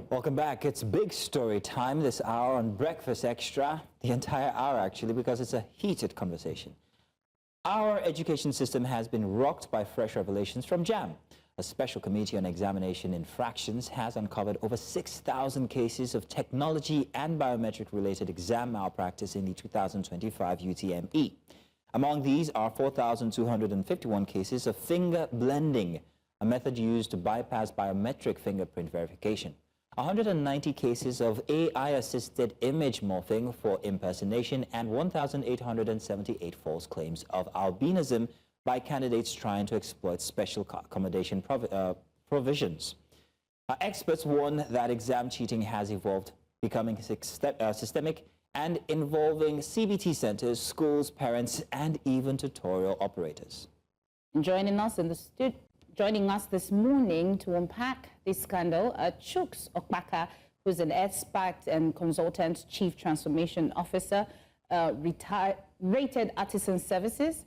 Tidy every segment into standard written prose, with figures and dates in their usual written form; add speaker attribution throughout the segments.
Speaker 1: Welcome back. It's big story time this hour on Breakfast Extra, the entire hour actually, because it's a heated conversation. Our education system has been rocked by fresh revelations from JAMB. A special committee on examination infractions has uncovered over 6,000 cases of technology and biometric-related exam malpractice in the 2025 UTME. Among these are 4,251 cases of finger blending, a method used to bypass biometric fingerprint verification. 190 cases of AI-assisted image morphing for impersonation, and 1,878 false claims of albinism by candidates trying to exploit special accommodation provisions. Experts warn that exam cheating has evolved, becoming systemic and involving CBT centers, schools, parents, and even tutorial operators.
Speaker 2: Joining us this morning to unpack this scandal are Chuks Okpaka, who's an expert and consultant chief transformation officer, Retd Artisan Services,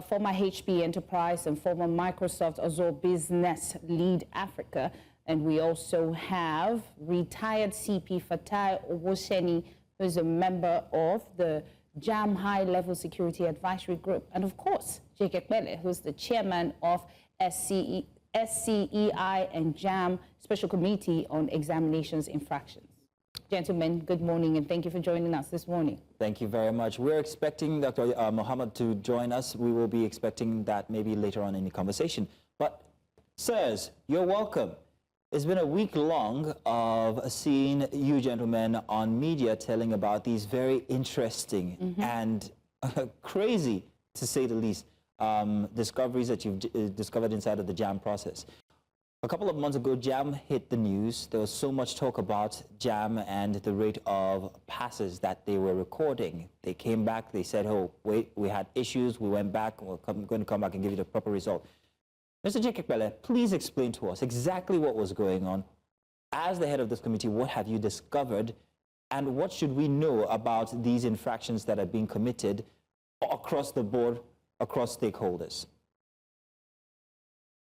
Speaker 2: former HP Enterprise and former Microsoft Azure Business Lead Africa. And we also have retired CP Fatai Owoseni, who's a member of the JAMB High-Level Security Advisory Group. And of course, Jake Epelle, who's the chairman of SCEI and JAMB Special Committee on Examinations Infractions. Gentlemen, good morning, and thank you for joining us this morning.
Speaker 1: Thank you very much. We're expecting Dr. Mohammed to join us. We will be expecting that maybe later on in the conversation. But, sirs, you're welcome. It's been a week long of seeing you gentlemen on media telling about these very interesting and crazy, to say the least, discoveries that you've discovered inside of the JAMB process. A couple of months ago, JAMB hit the news. There was so much talk about JAMB and the rate of passes that they were recording. They came back, they said, oh, wait, we had issues, we went back, we're going to come back and give you the proper result. Mr. Jake Epelle, please explain to us exactly what was going on. As the head of this committee, what have you discovered, and what should we know about these infractions that are being committed across the board, across stakeholders?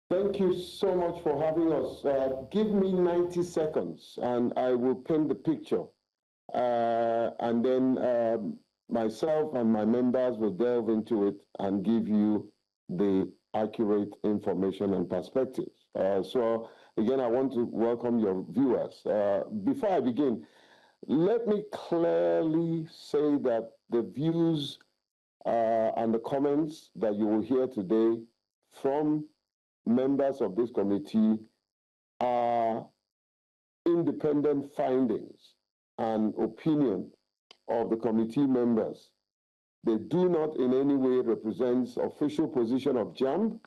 Speaker 3: Thank you so much for having us. Give me 90 seconds and I will paint the picture. And then myself and my members will delve into it and give you the accurate information and perspectives. So again, I want to welcome your viewers. Before I begin, let me clearly say that the views and the comments that you will hear today from members of this committee are independent findings and opinion of the committee members. They do not in any way represent official position of JAMB,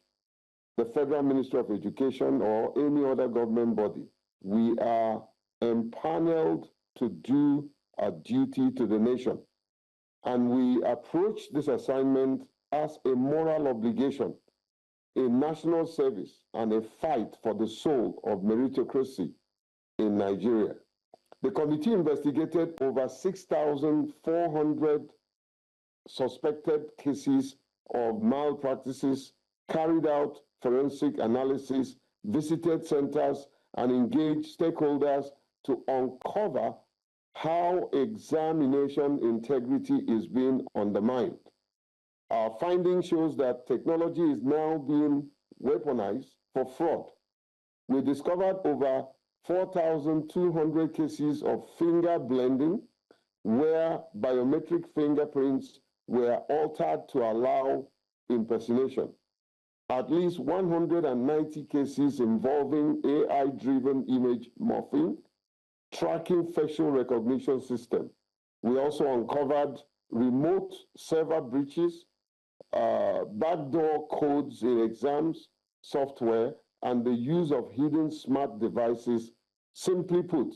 Speaker 3: the Federal Ministry of Education, or any other government body. We are empaneled to do our duty to the nation. And we approach this assignment as a moral obligation, a national service, and a fight for the soul of meritocracy in Nigeria. The committee investigated over 6,400 suspected cases of malpractices, carried out forensic analysis, visited centers, and engaged stakeholders to uncover how examination integrity is being undermined. Our finding shows that technology is now being weaponized for fraud. We discovered over 4,200 cases of finger blending, where biometric fingerprints were altered to allow impersonation. At least 190 cases involving AI-driven image morphing, tracking facial recognition system. We also uncovered remote server breaches, backdoor codes in exams software, and the use of hidden smart devices. Simply put,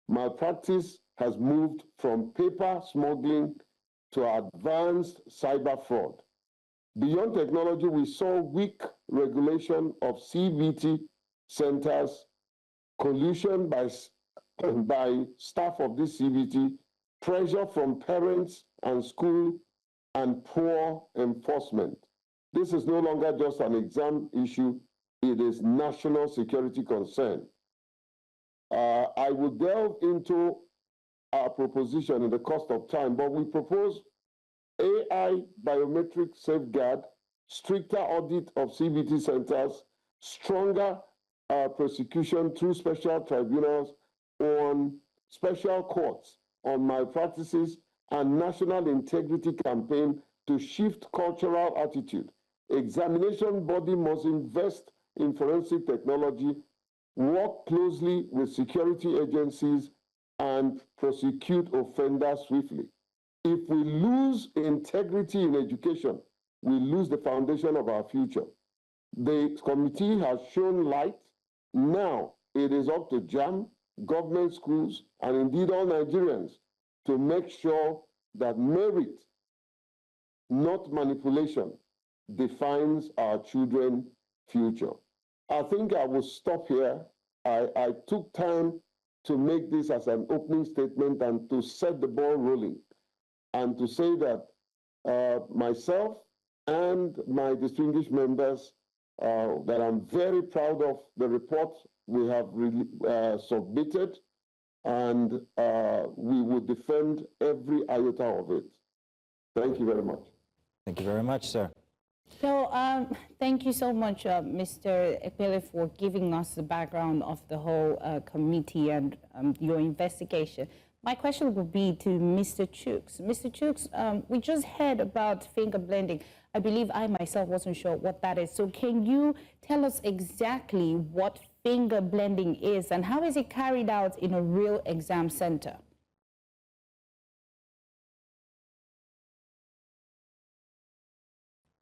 Speaker 3: malpractice has moved from paper smuggling to advanced cyber fraud. Beyond technology, we saw weak regulation of CBT centers, collusion by staff of this CBT, pressure from parents and school, and poor enforcement. This is no longer just an exam issue, it is national security concern. I will delve into our proposition in the cost of time, but we propose AI biometric safeguard, stricter audit of CBT centers, stronger prosecution through special tribunals on special courts on malpractices, and national integrity campaign to shift cultural attitude. Examination body must invest in forensic technology, work closely with security agencies, and prosecute offenders swiftly. If we lose integrity in education, we lose the foundation of our future. The committee has shown light. Now it is up to JAMB, government schools, and indeed all Nigerians to make sure that merit, not manipulation, defines our children's future. I think I will stop here. I took time to make this as an opening statement and to set the ball rolling, and to say that myself and my distinguished members, that I'm very proud of the report we have submitted, and we will defend every iota of it. Thank you very much.
Speaker 1: Thank you very much, sir.
Speaker 2: So thank you so much, Mr. Epelle, for giving us the background of the whole committee and your investigation. My question would be to Mr. Chuks. Mr. Chuks, we just heard about finger blending. I believe I myself wasn't sure what that is. So can you tell us exactly what finger blending is and how is it carried out in a real exam center?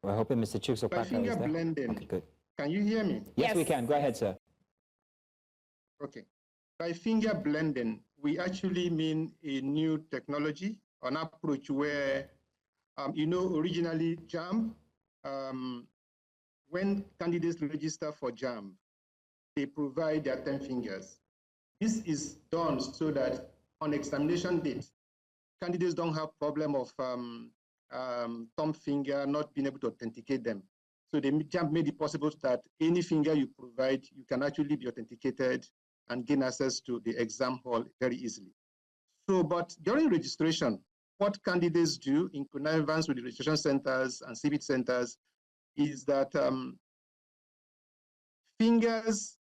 Speaker 1: We're hoping Mr. Chuks Okpaka is
Speaker 4: finger
Speaker 1: there.
Speaker 4: blending.
Speaker 1: Okay, good.
Speaker 4: Can you hear me?
Speaker 1: Yes, we can. Go ahead, sir.
Speaker 4: Okay. By finger blending, we actually mean a new technology, an approach where, originally JAMB, when candidates register for JAMB, they provide their 10 fingers. This is done so that on examination date, candidates don't have problem of thumb finger not being able to authenticate them. So the JAMB made it possible that any finger you provide, you can actually be authenticated and gain access to the exam hall very easily. So, but during registration, what candidates do in connivance with the registration centers and CBT centers is that fingers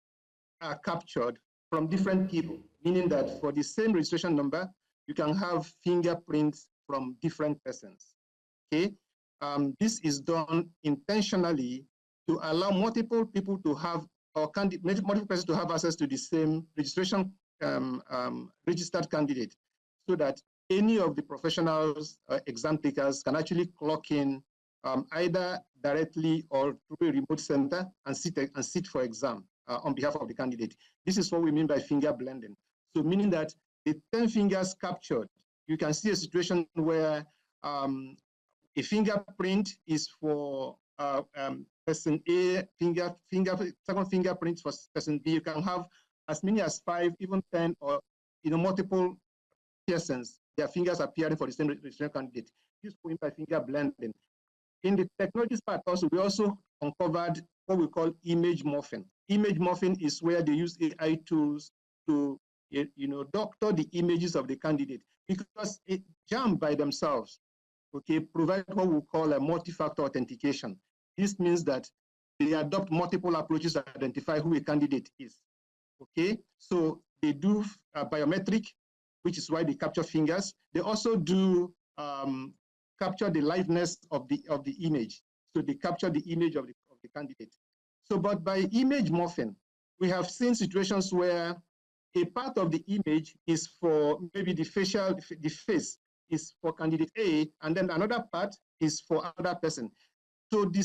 Speaker 4: are captured from different people, meaning that for the same registration number, you can have fingerprints from different persons, okay? This is done intentionally to allow multiple people to have, or multiple persons to have access to the same registration registered candidate, so that any of the professionals, exam takers can actually clock in either directly or through a remote center and sit for exam on behalf of the candidate. This is what we mean by finger blending. So meaning that the 10 fingers captured, you can see a situation where a fingerprint is for person A, second fingerprint for person B. You can have as many as 5, even 10, or multiple persons, their fingers appearing for the same registration candidate. This is what we mean by finger blending. In the technologies part also, we also uncovered what we call image morphing. Image morphing is where they use AI tools to doctor the images of the candidate, because JAMB by themselves, okay, provide what we call a multi-factor authentication. This means that they adopt multiple approaches to identify who a candidate is, okay? So they do biometric, which is why they capture fingers. They also do capture the liveness of the image. So they capture the image of the candidate. So, but by image morphing, we have seen situations where a part of the image is for maybe the face is for candidate A, and then another part is for another person. So the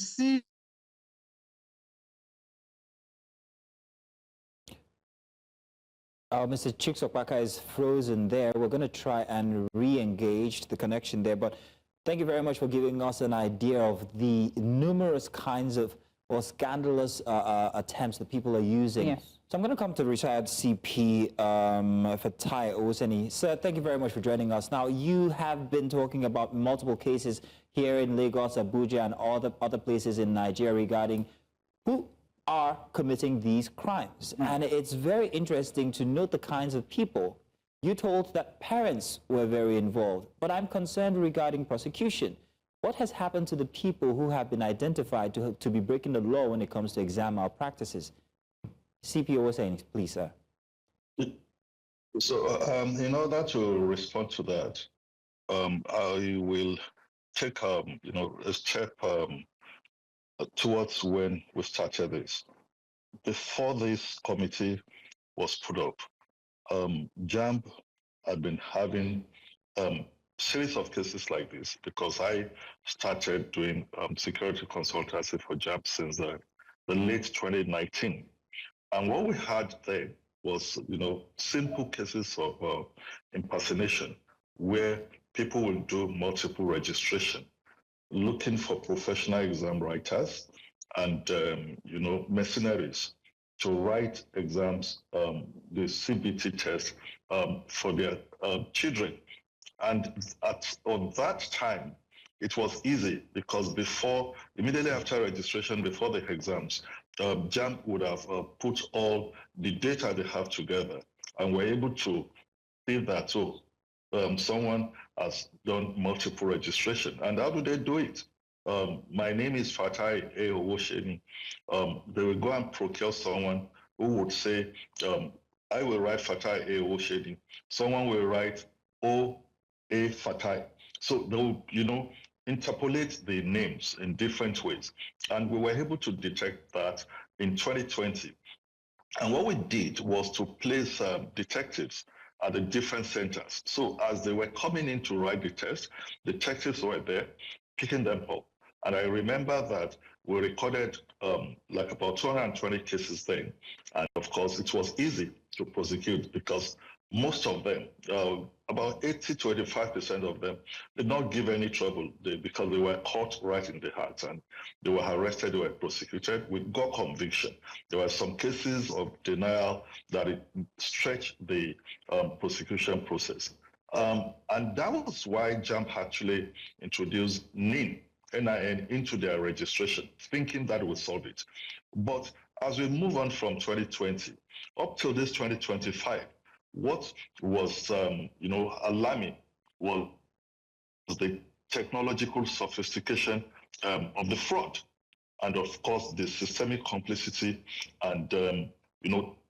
Speaker 1: Mr. Chuks Okpaka is frozen there. We're going to try and re-engage the connection there, but thank you very much for giving us an idea of the numerous kinds of scandalous attempts that people are using.
Speaker 2: Yes.
Speaker 1: So I'm going to come to retired CP Fatai Owoseni. Sir, thank you very much for joining us. Now, you have been talking about multiple cases here in Lagos, Abuja, and other places in Nigeria regarding who are committing these crimes. And it's very interesting to note the kinds of people. You told that parents were very involved, but I'm concerned regarding prosecution. What has happened to the people who have been identified to be breaking the law when it comes to exam malpractices? CP Owoseni, please, sir.
Speaker 5: So, in order to respond to that, I will take, a step towards when we started this. Before this committee was put up, JAMB had been having series of cases like this because I started doing security consultancy for JAMB since the late 2019. And what we had then was, simple cases of impersonation where people will do multiple registration, looking for professional exam writers and, mercenaries to write exams, the CBT test for their children. And on that time, it was easy because immediately after registration, before the exams, JAMB would have put all the data they have together and were able to see that, someone has done multiple registration. And how do they do it? My name is Fatai Owoseni. They will go and procure someone who would say, I will write Fatai Owoseni. Someone will write O.A. Fatai. So they will, interpolate the names in different ways. And we were able to detect that in 2020. And what we did was to place detectives at the different centers. So as they were coming in to write the test, detectives were there picking them up. And I remember that we recorded about 220 cases then. And of course, it was easy to prosecute because most of them, about 80 to 85% of them, did not give any trouble because they were caught right in the heart and they were arrested, they were prosecuted. We got conviction. There were some cases of denial that it stretched the prosecution process. And that was why JAMB actually introduced NIN into their registration, thinking that would solve it. But as we move on from 2020 up till this 2025, what was, alarming was the technological sophistication of the fraud, and of course the systemic complicity, and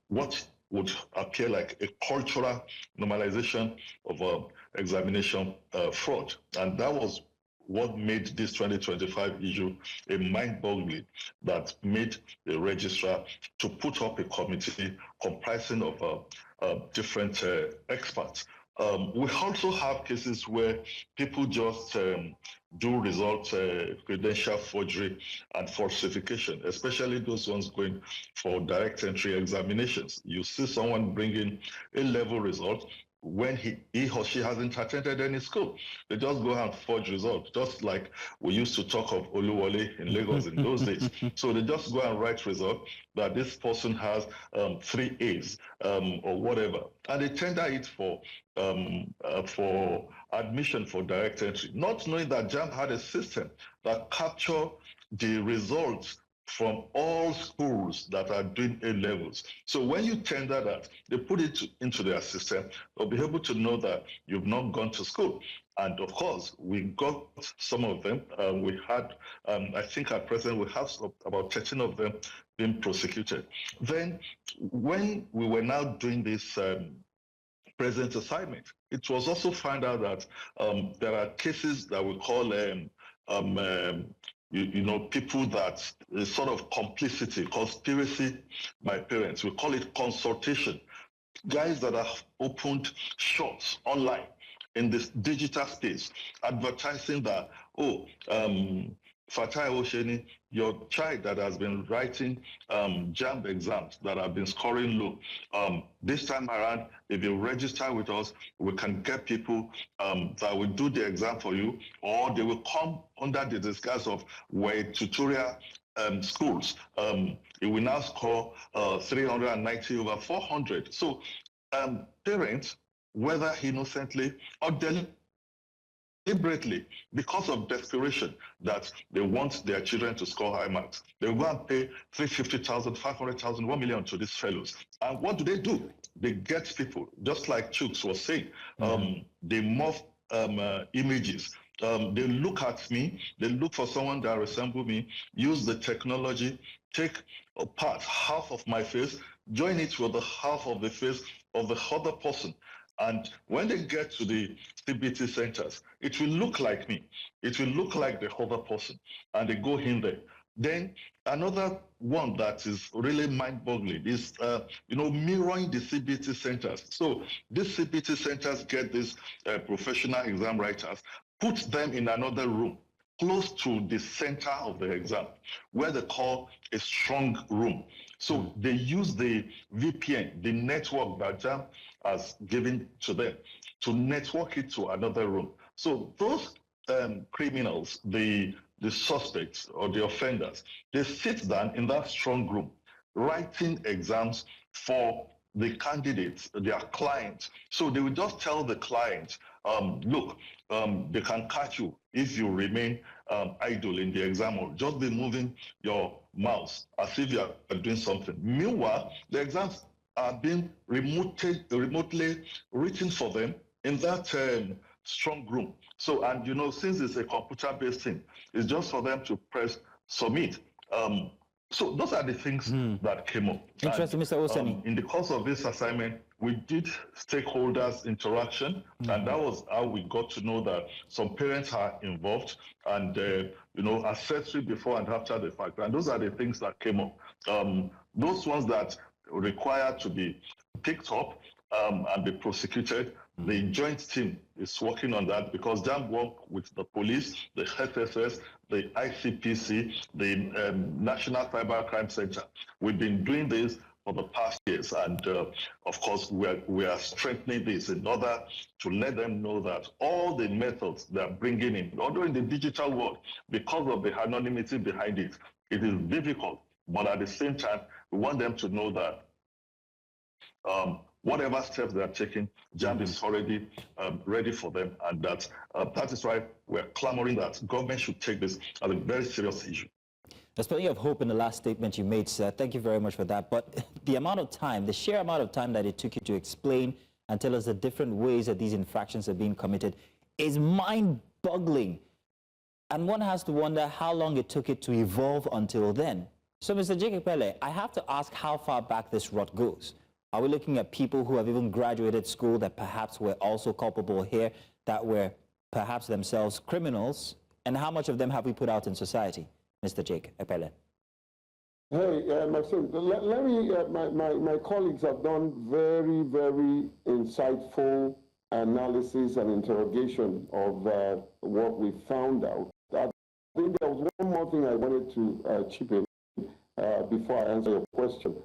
Speaker 5: what would appear like a cultural normalization of examination fraud, and that was what made this 2025 issue a mind-boggling that made the registrar to put up a committee comprising of different experts. We also have cases where people just do result credential forgery and falsification, especially those ones going for direct entry examinations. You see someone bringing A-level result when he or she hasn't attended any school. They just go and forge results, just like we used to talk of Oluwole in Lagos in those days. So they just go and write results that this person has 3 A's or whatever, and they tender it for admission for direct entry, not knowing that JAMB had a system that captured the results from all schools that are doing A-levels. So when you tender that, they put it into their system, they'll be able to know that you've not gone to school. And of course, we got some of them. We had, I think at present, we have about 13 of them being prosecuted. Then when we were now doing this present assignment, it was also found out that there are cases that we call people that is sort of complicity, conspiracy by parents. We call it consultation. Guys that have opened shops online in this digital space, advertising that, Fatai Owoseni, your child that has been writing JAMB exams that have been scoring low, this time around, if you register with us, we can get people that will do the exam for you, or they will come under the disguise of tutorial schools. It will now score 390 over 400. So parents, whether innocently or deliberately, deliberately, because of desperation, that they want their children to score high marks. They will go and pay 350,000, 500,000, 1 million to these fellows. And what do? They get people, just like Chuks was saying. They morph images. They look at me, they look for someone that resembles me, use the technology, take apart half of my face, join it with the half of the face of the other person. And when they get to the CBT centers, it will look like me. It will look like the other person. And they go in there. Then another one that is really mind-boggling is, mirroring the CBT centers. So these CBT centers get these professional exam writers, put them in another room close to the center of the exam, where they call a strong room. So they use the VPN, the network that JAMB has given to them, to network it to another room. So those criminals, the suspects or the offenders, they sit down in that strong room, writing exams for the candidates, their clients. So they will just tell the client, look, they can catch you if you remain idle in the exam, or just be moving your mouse as if you are doing something. Meanwhile, the exams are being remotely written for them in that strong room. So, and since it's a computer-based thing, it's just for them to press submit. So those are the things that came up.
Speaker 1: Interesting, Mr. Owoseni.
Speaker 5: In the course of this assignment, we did stakeholders interaction, and that was how we got to know that some parents are involved, and assessing before and after the fact. And those are the things that came up. Those ones that require to be picked up and be prosecuted. The joint team is working on that, because JAMB work with the police, the SSS, the ICPC, the National Cyber Crime Center. We've been doing this for the past years, and of course we are strengthening this in order to let them know that all the methods they're bringing in, although in the digital world, because of the anonymity behind it, it is difficult, but at the same time, we want them to know that whatever steps they are taking, JAMB is already ready for them, and that is why we're clamoring that government should take this as a very serious issue.
Speaker 1: There's plenty of hope in the last statement you made, sir. Thank you very much for that. But the amount of time, the sheer amount of time that it took you to explain and tell us the different ways that these infractions are being committed is mind-boggling. And one has to wonder how long it took it to evolve until then. So, Mr. Jake Epelle, I have to ask how far back this rot goes. Are we looking at people who have even graduated school that perhaps were also culpable here, that were perhaps themselves criminals? And how much of them have we put out in society, Mr. Jake Epelle?
Speaker 3: Hey, Maxim, let me, my colleagues have done very, very insightful analysis and interrogation of what we found out. I think there was one more thing I wanted to chip in before I answer your question.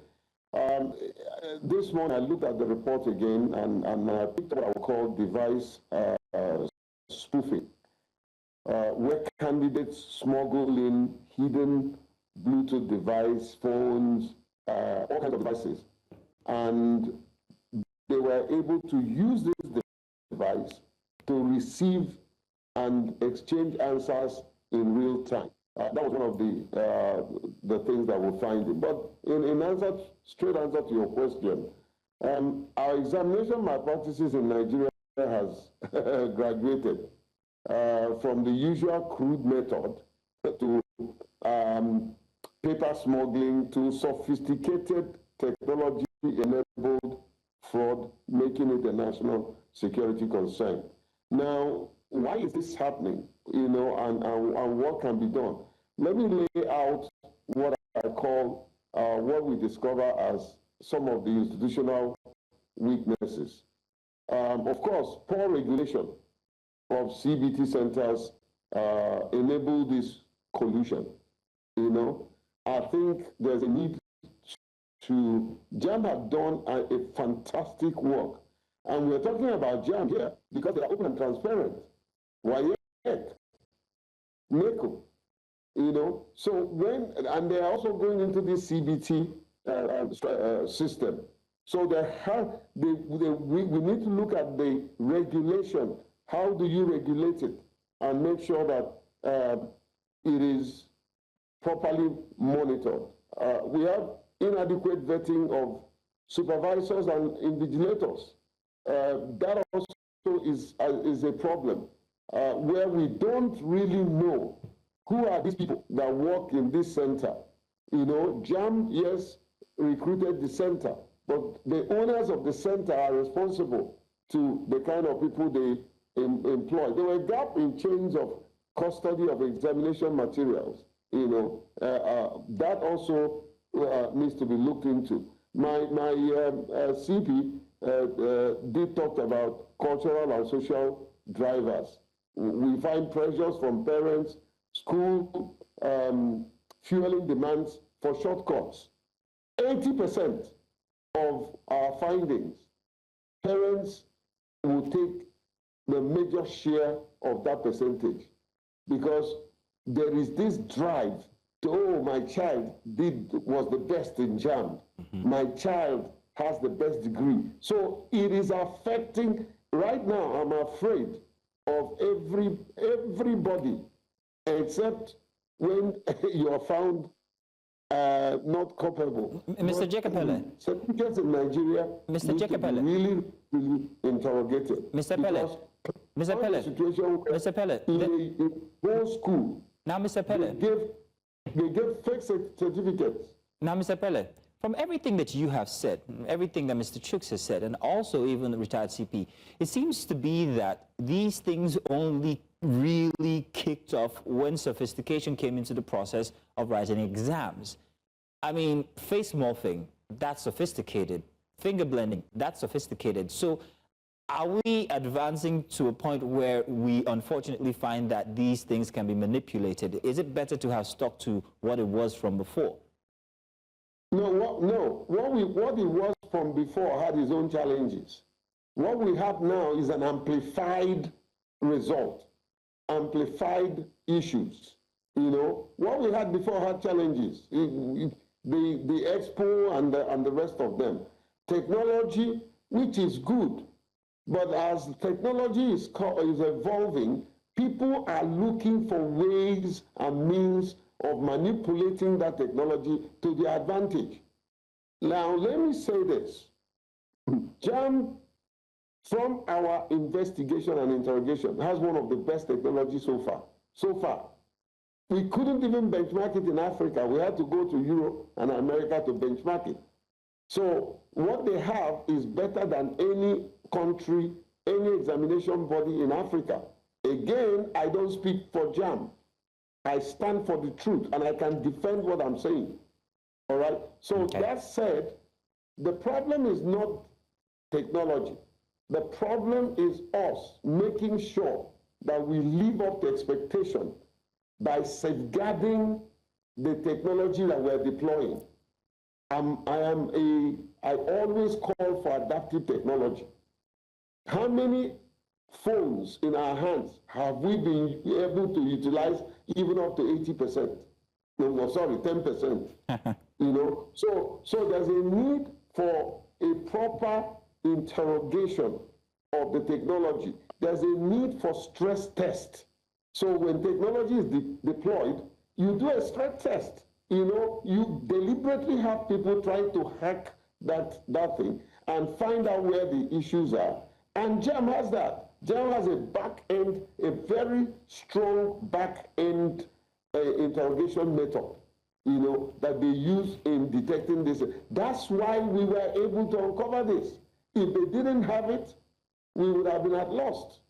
Speaker 3: This morning I looked at the report again, and I picked up what I would call device spoofing, where candidates smuggle in hidden Bluetooth device, phones, all kinds of devices, and they were able to use this device to receive and exchange answers in real time. That was one of the things that we're finding. But in answer, straight answer to your question, our examination malpractices in Nigeria has graduated from the usual crude method to paper smuggling to sophisticated technology-enabled fraud, making it a national security concern. Now, why is this happening? And what can be done? Let me lay out what I call what we discover as some of the institutional weaknesses. Of course, poor regulation of CBT centers enable this collusion. I think there's a need to, JAMB have done a fantastic work. And we're talking about JAMB here because they are open and transparent. Why yet? NACO, so when, and they are also going into this CBT system. So we need to look at the regulation. How do you regulate it? and make sure that it is properly monitored. We have inadequate vetting of supervisors and invigilators. That also is a problem, where we don't really know who are these people that work in this center. You know, JAMB, yes, recruited the center, but the owners of the center are responsible to the kind of people they employ. There were gaps in chains of custody of examination materials. You know, that also needs to be looked into. My CP did talk about cultural and social drivers. We find pressures from parents, school, fueling demands for shortcuts. 80% of our findings, parents will take the major share of that percentage, because there is this drive to, oh, my child was the best in JAMB. My child has the best degree. So it is affecting, right now, I'm afraid of everybody, except when you are found not culpable.
Speaker 1: Mr. Jake Epelle.
Speaker 3: Certificates in Nigeria
Speaker 1: Mr. Jake Epelle.
Speaker 3: really, really interrogated.
Speaker 1: Mr. Epelle. Mr. Epelle. Mr. Epelle.
Speaker 3: In whole school,
Speaker 1: now, Mr. Epelle.
Speaker 3: They gave fake certificates.
Speaker 1: Now, Mr. Epelle, from everything that you have said, everything that Mr. Chuks has said, and also even the retired CP, it seems to be that these things only really kicked off when sophistication came into the process of writing exams. I mean, face morphing, that's sophisticated. Finger blending, that's sophisticated. So are we advancing to a point where we unfortunately find that these things can be manipulated? Is it better to have stuck to what it was from before?
Speaker 3: No. What it was from before had its own challenges. What we have now is an amplified result, amplified issues. You know, what we had before had challenges. The Expo and the rest of them. Technology, which is good, but as technology is evolving, people are looking for ways and means of manipulating that technology to their advantage. Now, let me say this. JAMB, from our investigation and interrogation, has one of the best technology so far. So far. We couldn't even benchmark it in Africa. We had to go to Europe and America to benchmark it. So what they have is better than any country, any examination body in Africa. Again, I don't speak for JAMB. I stand for the truth, and I can defend what I'm saying. All right? So
Speaker 1: okay.
Speaker 3: That said, the problem is not technology. The problem is us making sure that we live up to expectation by safeguarding the technology that we're deploying. I always call for adaptive technology. How many phones in our hands have we been able to utilize even up to 80%? No, sorry, 10%. You know, so there's a need for a proper interrogation of the technology. There's a need for stress test. So when technology is deployed, you do a stress test. You know, you deliberately have people trying to hack that thing and find out where the issues are. And JAMB has that. JAMB has a back end, a very strong back end interrogation method, you know, that they use in detecting this. That's why we were able to uncover this. If they didn't have it, we would have been at lost.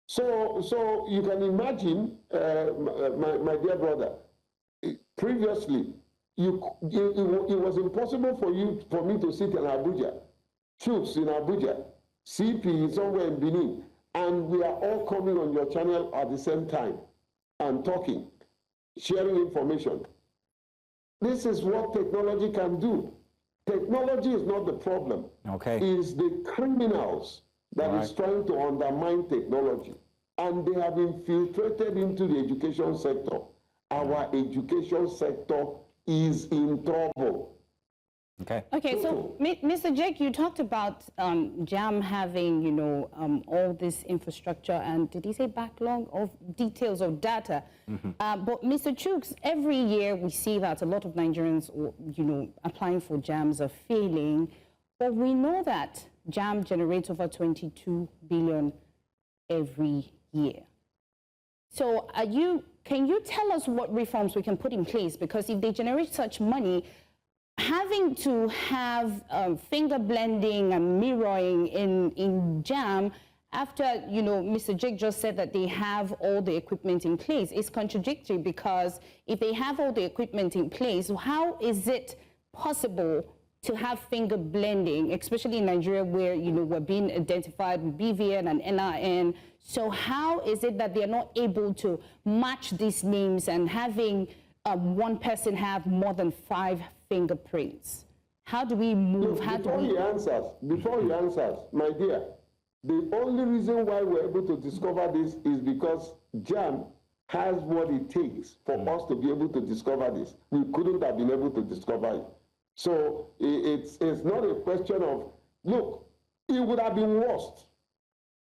Speaker 3: So you can imagine, my dear brother, previously, it was impossible for me to sit in Abuja, Chuks in Abuja, CP somewhere in Benin, and we are all coming on your channel at the same time and talking, sharing information. This is what technology can do. Technology is not the problem.
Speaker 1: Okay.
Speaker 3: It's the criminals that is trying to undermine technology. And they have infiltrated into the education sector. Our education sector is in trouble.
Speaker 1: Okay.
Speaker 2: Okay, so Mr. Jake, you talked about JAMB having, you know, all this infrastructure and did he say backlog of details of data? But Mr. Chuks, every year we see that a lot of Nigerians, you know, applying for JAMBs are failing. But we know that JAMB generates over 22 billion every year. So can you tell us what reforms we can put in place? Because if they generate such money, having to have finger blending and mirroring in JAMB after, you know, Mr. Jake just said that they have all the equipment in place, is contradictory, because if they have all the equipment in place, how is it possible to have finger blending, especially in Nigeria where, you know, we're being identified with BVN and NIN? So how is it that they're not able to match these names and having one person have more than 5 fingerprints? How do we move?
Speaker 3: Before he answers, my dear, the only reason why we're able to discover this is because JAMB has what it takes for us to be able to discover this. We couldn't have been able to discover it. So it's not a question of, look, it would have been worst.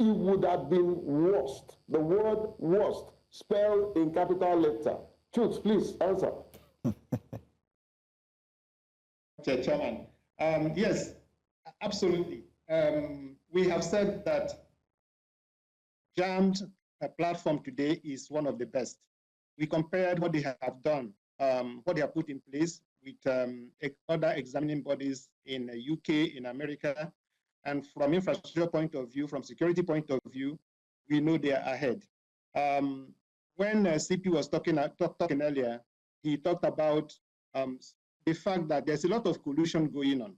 Speaker 3: It would have been worst. The word worst, spelled in capital letter. Chuks, please answer.
Speaker 4: Chairman. Yes, absolutely. We have said that JAMB's platform today is one of the best. We compared what they have done, what they have put in place with other examining bodies in the UK, in America, and from infrastructure point of view, from security point of view, we know they are ahead. When CP was talking earlier, he talked about the fact that there's a lot of collusion going on,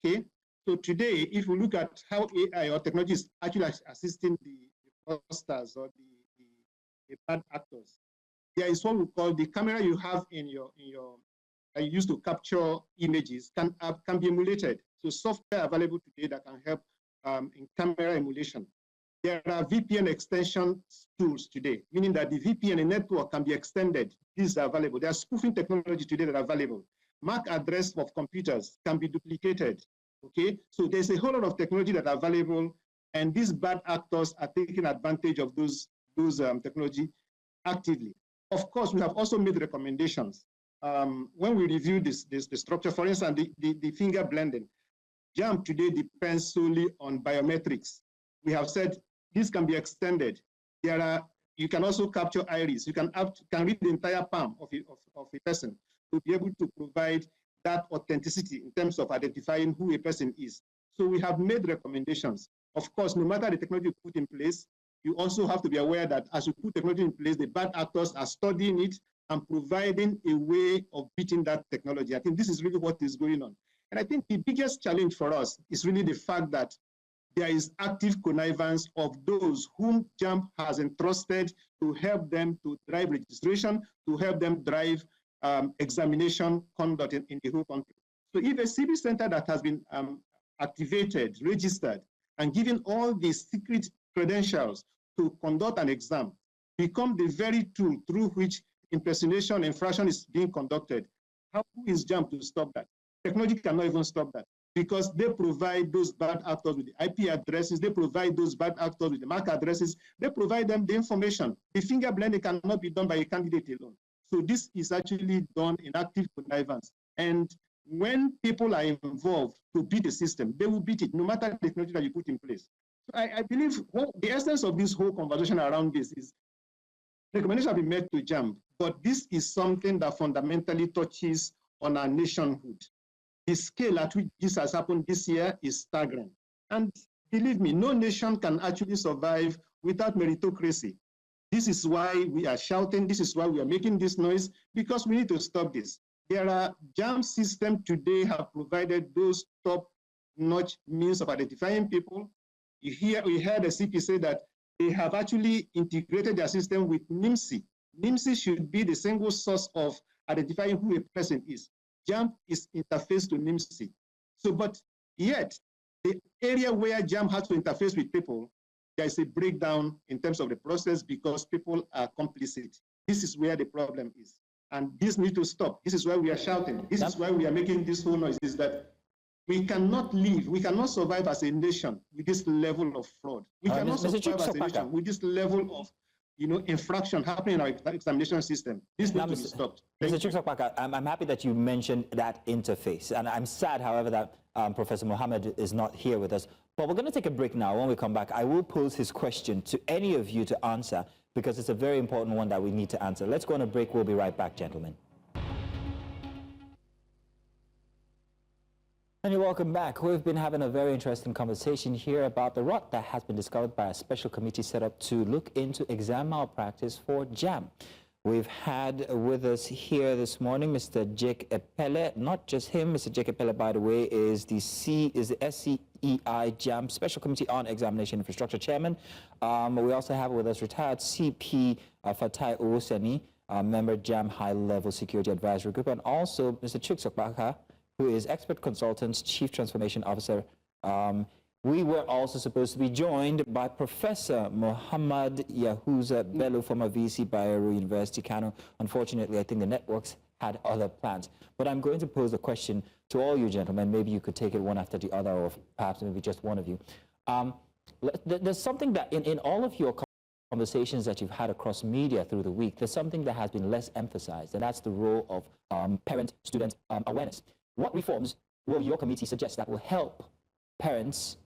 Speaker 4: okay? So today, if we look at how AI or technology is actually assisting the fraudsters or the bad actors, there is what we call the camera you have in your that you use to capture images can be emulated. So software available today that can help in camera emulation. There are VPN extension tools today, meaning that the VPN network can be extended. These are available. There are spoofing technology today that are available. MAC address of computers can be duplicated, okay? So there's a whole lot of technology that are available, and these bad actors are taking advantage of those technology actively. Of course, we have also made recommendations. When we review the structure, for instance, the finger blending, JAMB today depends solely on biometrics. We have said this can be extended. You can also capture iris. You can read the entire palm of a person to be able to provide that authenticity in terms of identifying who a person is. So we have made recommendations. Of course, no matter the technology you put in place, you also have to be aware that as you put technology in place, the bad actors are studying it and providing a way of beating that technology. I think this is really what is going on. And I think the biggest challenge for us is really the fact that there is active connivance of those whom JAMB has entrusted to help them to drive registration, to help them drive examination conduct in the whole country. So if a CB center that has been activated, registered, and given all the secret credentials to conduct an exam, become the very tool through which impersonation infraction is being conducted, how is JAMB to stop that? Technology cannot even stop that, because they provide those bad actors with the IP addresses, they provide those bad actors with the MAC addresses, they provide them the information. The finger blending cannot be done by a candidate alone. So this is actually done in active connivance. And when people are involved to beat the system, they will beat it, no matter the technology that you put in place. So I believe the essence of this whole conversation around this is recommendations have been made to JAMB, but this is something that fundamentally touches on our nationhood. The scale at which this has happened this year is staggering. And believe me, no nation can actually survive without meritocracy. This is why we are shouting, this is why we are making this noise, because we need to stop this. There are JAMB systems today have provided those top-notch means of identifying people. We heard the CP say that they have actually integrated their system with NIMSI. NIMSI should be the single source of identifying who a person is. JAMB is interfaced to NIMSI. So, but yet, the area where JAMB has to interface with people, there is a breakdown in terms of the process because people are complicit. This is where the problem is. And this needs to stop. This is why we are shouting. This is why we are making this whole noise, is that we cannot live, we cannot survive as a nation with this level of fraud. We cannot survive as a nation with this level of infraction happening in our examination system. This needs to be stopped.
Speaker 1: Mr. Chuks Okpaka, I'm happy that you mentioned that interface. And I'm sad, however, that Professor Mohammed is not here with us. But we're going to take a break now. When we come back, I will pose his question to any of you to answer, because it's a very important one that we need to answer. Let's go on a break. We'll be right back, gentlemen. And you're welcome back. We've been having a very interesting conversation here about the rot that has been discovered by a special committee set up to look into exam malpractice for JAMB. We've had with us here this morning Mr. Jake Epelle. Not just him. Mr. Jake Epelle, by the way, is the SCEI JAMB Special Committee on Examination Infrastructure Chairman. We also have with us retired CP Fatai Owoseni, member JAMB High Level Security Advisory Group, and also Mr. Chuks Okpaka, who is Expert Consultant, Chief Transformation Officer. We were also supposed to be joined by Professor Muhammad Yahuza Bello, former VC, Bayero University, Kano. Unfortunately, I think the networks had other plans. But I'm going to pose a question to all you gentlemen. Maybe you could take it one after the other, or perhaps maybe just one of you. There's something that in all of your conversations that you've had across media through the week, there's something that has been less emphasized, and that's the role of parent-student awareness. What reforms will your committee suggest that will help parents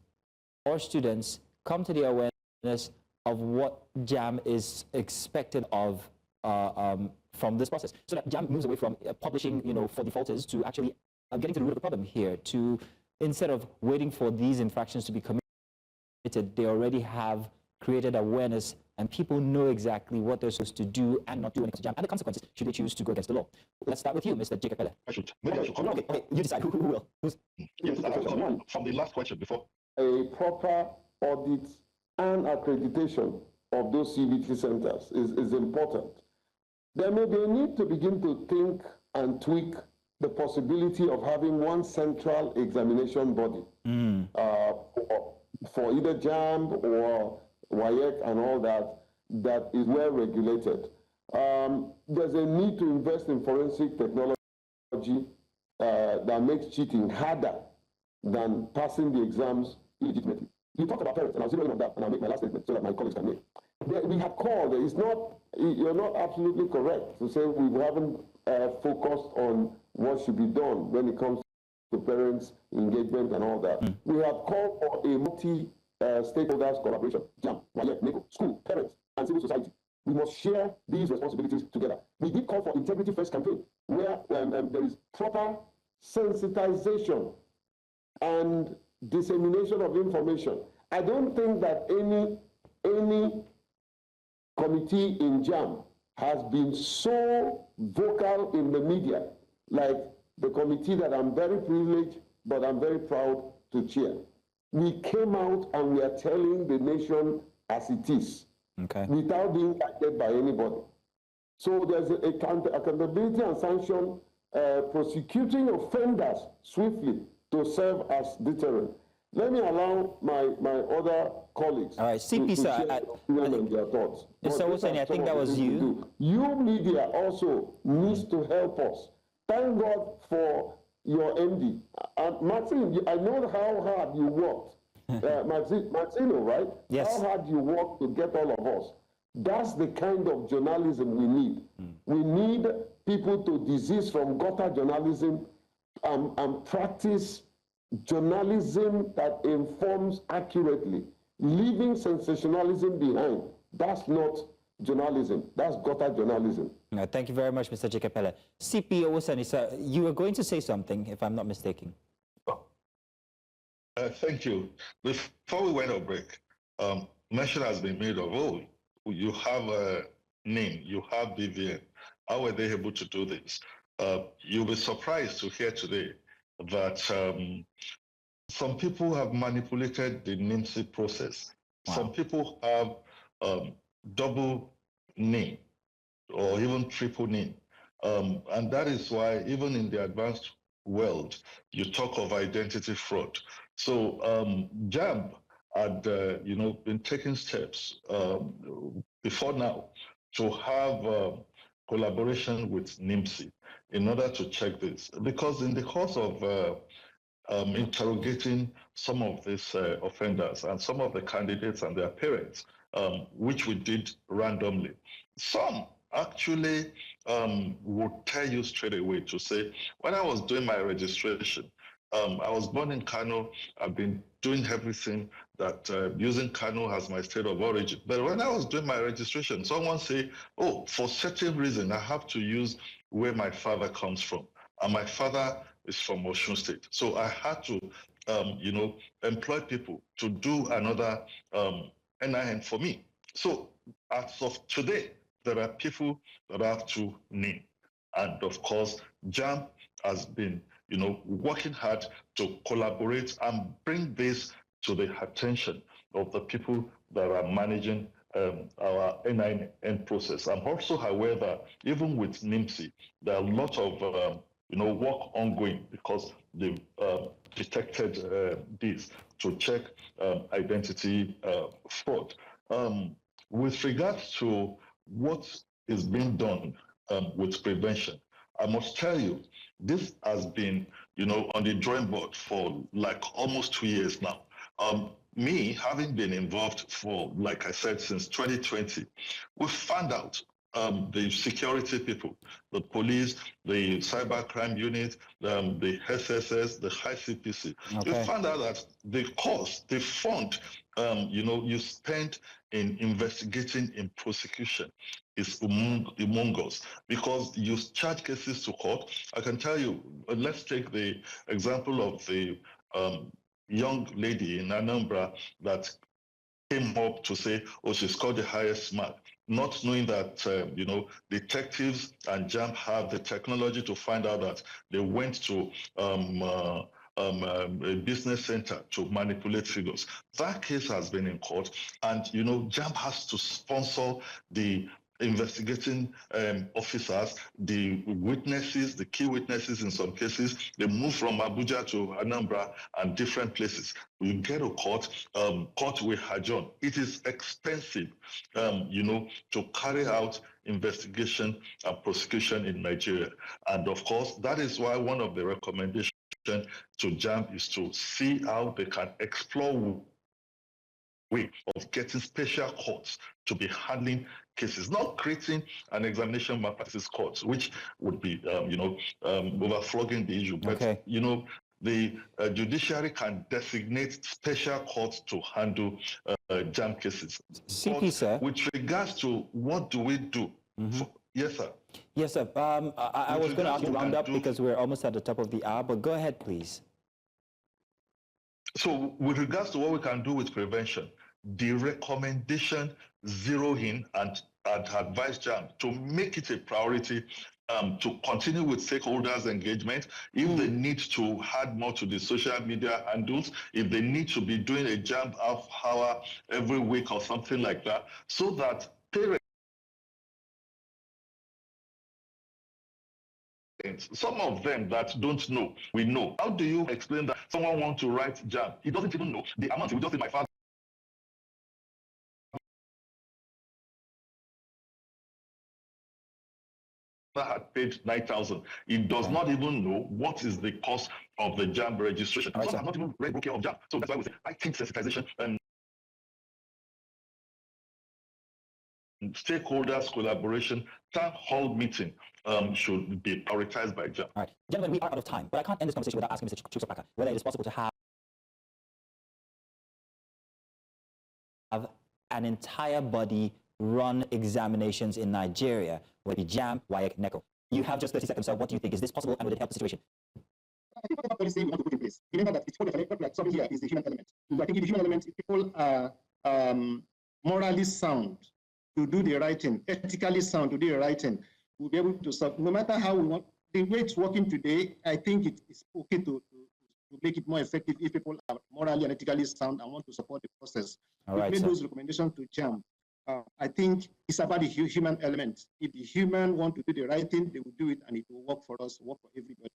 Speaker 1: or students come to the awareness of what JAMB is expected of from this process, so that JAMB moves away from publishing, for defaulters, to actually getting to the root of the problem here, to instead of waiting for these infractions to be committed, they already have created awareness, and people know exactly what they're supposed to do and not do when it comes to JAMB, and the consequences should they choose to go against the law. Let's start with you, Mr. Jake Epelle. Okay, you decide who will.
Speaker 5: From the last question before.
Speaker 3: A proper audit and accreditation of those CBT centers is important. There may be a need to begin to think and tweak the possibility of having one central examination body for either JAMB or WAEC and all that is well regulated. There's a need to invest in forensic technology that makes cheating harder than passing the exams legitimately. You talked about parents, and I'll zero in on that, and I'll make my last statement so that my colleagues can make. We have called, you're not absolutely correct to say we haven't focused on what should be done when it comes to parents' engagement and all that. We have called for a multi-stakeholders collaboration, JAMB, WAEC, NECO, school, parents, and civil society. We must share these responsibilities together. We did call for Integrity First campaign, where there is proper sensitization and dissemination of information. I don't think that any committee in JAMB has been so vocal in the media like the committee that I'm very privileged, but I'm very proud to chair. We came out and we are telling the nation as it is, without being guided by anybody. So there's accountability and sanction, prosecuting offenders swiftly to serve as deterrent. Let me allow my other colleagues
Speaker 1: CP,
Speaker 3: to share their thoughts.
Speaker 1: Mr. Owoseni, I think that was you.
Speaker 3: You media also needs to help us. Thank God for your MD. Martin, I know how hard you worked. Martino, right?
Speaker 1: Yes.
Speaker 3: How hard you worked to get all of us. That's the kind of journalism we need. We need people to desist from gutter journalism and practice journalism that informs accurately, leaving sensationalism behind. That's not journalism. That's gutter journalism.
Speaker 1: Thank you very much, Mr. Jake Epelle. CP Owoseni, sir, you were going to say something, if I'm not mistaken.
Speaker 5: Thank you. Before we went on break, mention has been made of, you have a name, you have BVN. How were they able to do this? You'll be surprised to hear today that some people have manipulated the NIMSI process. Wow. Some people have double name or even triple name. And that is why even in the advanced world, you talk of identity fraud. So JAMB had been taking steps before now to have collaboration with NIMSI in order to check this. Because in the course of interrogating some of these offenders and some of the candidates and their parents, which we did randomly, some actually would tell you straight away to say, when I was doing my registration, I was born in Kano. I've been doing everything that using Kano as my state of origin. But when I was doing my registration, someone say, oh, for certain reason, I have to use where my father comes from. And my father is from Osun State. So I had to, employ people to do another NIN for me. So as of today, there are people that have to name. And of course, JAMB has been, working hard to collaborate and bring this to the attention of the people that are managing our NIN process. I'm also aware that even with NIMSI, there are a lot of work ongoing because they've detected this to check identity fraud. With regards to what is being done with prevention, I must tell you, this has been, on the drawing board for like almost 2 years now. Me, having been involved for, like I said, since 2020, we found out the security people, the police, the cybercrime unit, the SSS, the ICPC.
Speaker 1: Okay.
Speaker 5: We found out that the cost, the fund, you spend in investigating in prosecution is humongous because you charge cases to court. I can tell you, let's take the example of the young lady in Anambra that came up to say, oh, she scored the highest mark, not knowing that, detectives and JAMB have the technology to find out that they went to a business center to manipulate figures. That case has been in court, and, JAMB has to sponsor the investigating officers, the witnesses, the key witnesses in some cases. They move from Abuja to Anambra and different places. You get a court, court will adjourn. It is expensive, to carry out investigation and prosecution in Nigeria. And of course, that is why one of the recommendations to JAMB is to see how they can explore way of getting special courts to be handling cases, not creating an examination malpractice court, which would be, overflogging the issue. But,
Speaker 1: okay.
Speaker 5: The judiciary can designate special courts to handle JAMB cases.
Speaker 1: CP,
Speaker 5: but
Speaker 1: sir.
Speaker 5: with regards to what do we do? Yes, sir.
Speaker 1: Yes, sir. I was going to ask you to round up because we're almost at the top of the hour, but go ahead, please.
Speaker 5: So with regards to what we can do with prevention, the recommendation zero in and advise JAMB to make it a priority to continue with stakeholders engagement. If they need to add more to the social media handles, if they need to be doing a JAMB half hour every week or something like that, so that parents, some of them that don't know, we know. How do you explain that someone wants to write JAMB? He doesn't even know the amount. He will just say, my father had paid 9,000. He does not even know what is the cost of the JAMB registration. Some have not even read book of JAMB. So that's why we say, I think sensitization and stakeholders collaboration, town hall meeting should be prioritized by JAMB.
Speaker 1: All right, gentlemen, we are out of time, but I can't end this conversation without asking Mr. Chuks Okpaka whether it is possible to have an entire body run examinations in Nigeria, whether it be JAMB, WAEC, NECO. You have just 30 seconds, so what do you think? Is this possible, and would it help the situation?
Speaker 4: I think whatever policy we want to put in place, remember that it's called like something here is the human element. I think the human element, if people are morally sound to do the right thing, ethically sound to do the right thing, we'll be able to solve, no matter how we want. The way it's working today, I think it is okay to make it more effective if people are morally and ethically sound and want to support the process.
Speaker 1: All right,
Speaker 4: we made those recommendations to JAMB. I think it's about the human element. If the human want to do the right thing, they will do it, and it will work for us, work for everybody.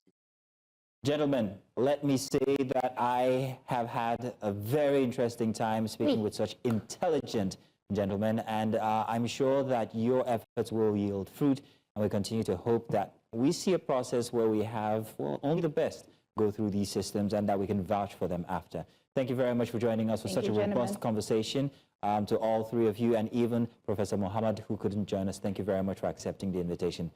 Speaker 1: Gentlemen, let me say that I have had a very interesting time speaking with such intelligent gentlemen, and I'm sure that your efforts will yield fruit And we continue to hope that we see a process where we have, well, only the best go through these systems and that we can vouch for them after. Thank you very much for joining us for such a robust conversation. To all three of you, and even Professor Mohammed, who couldn't join us, thank you very much for accepting the invitation.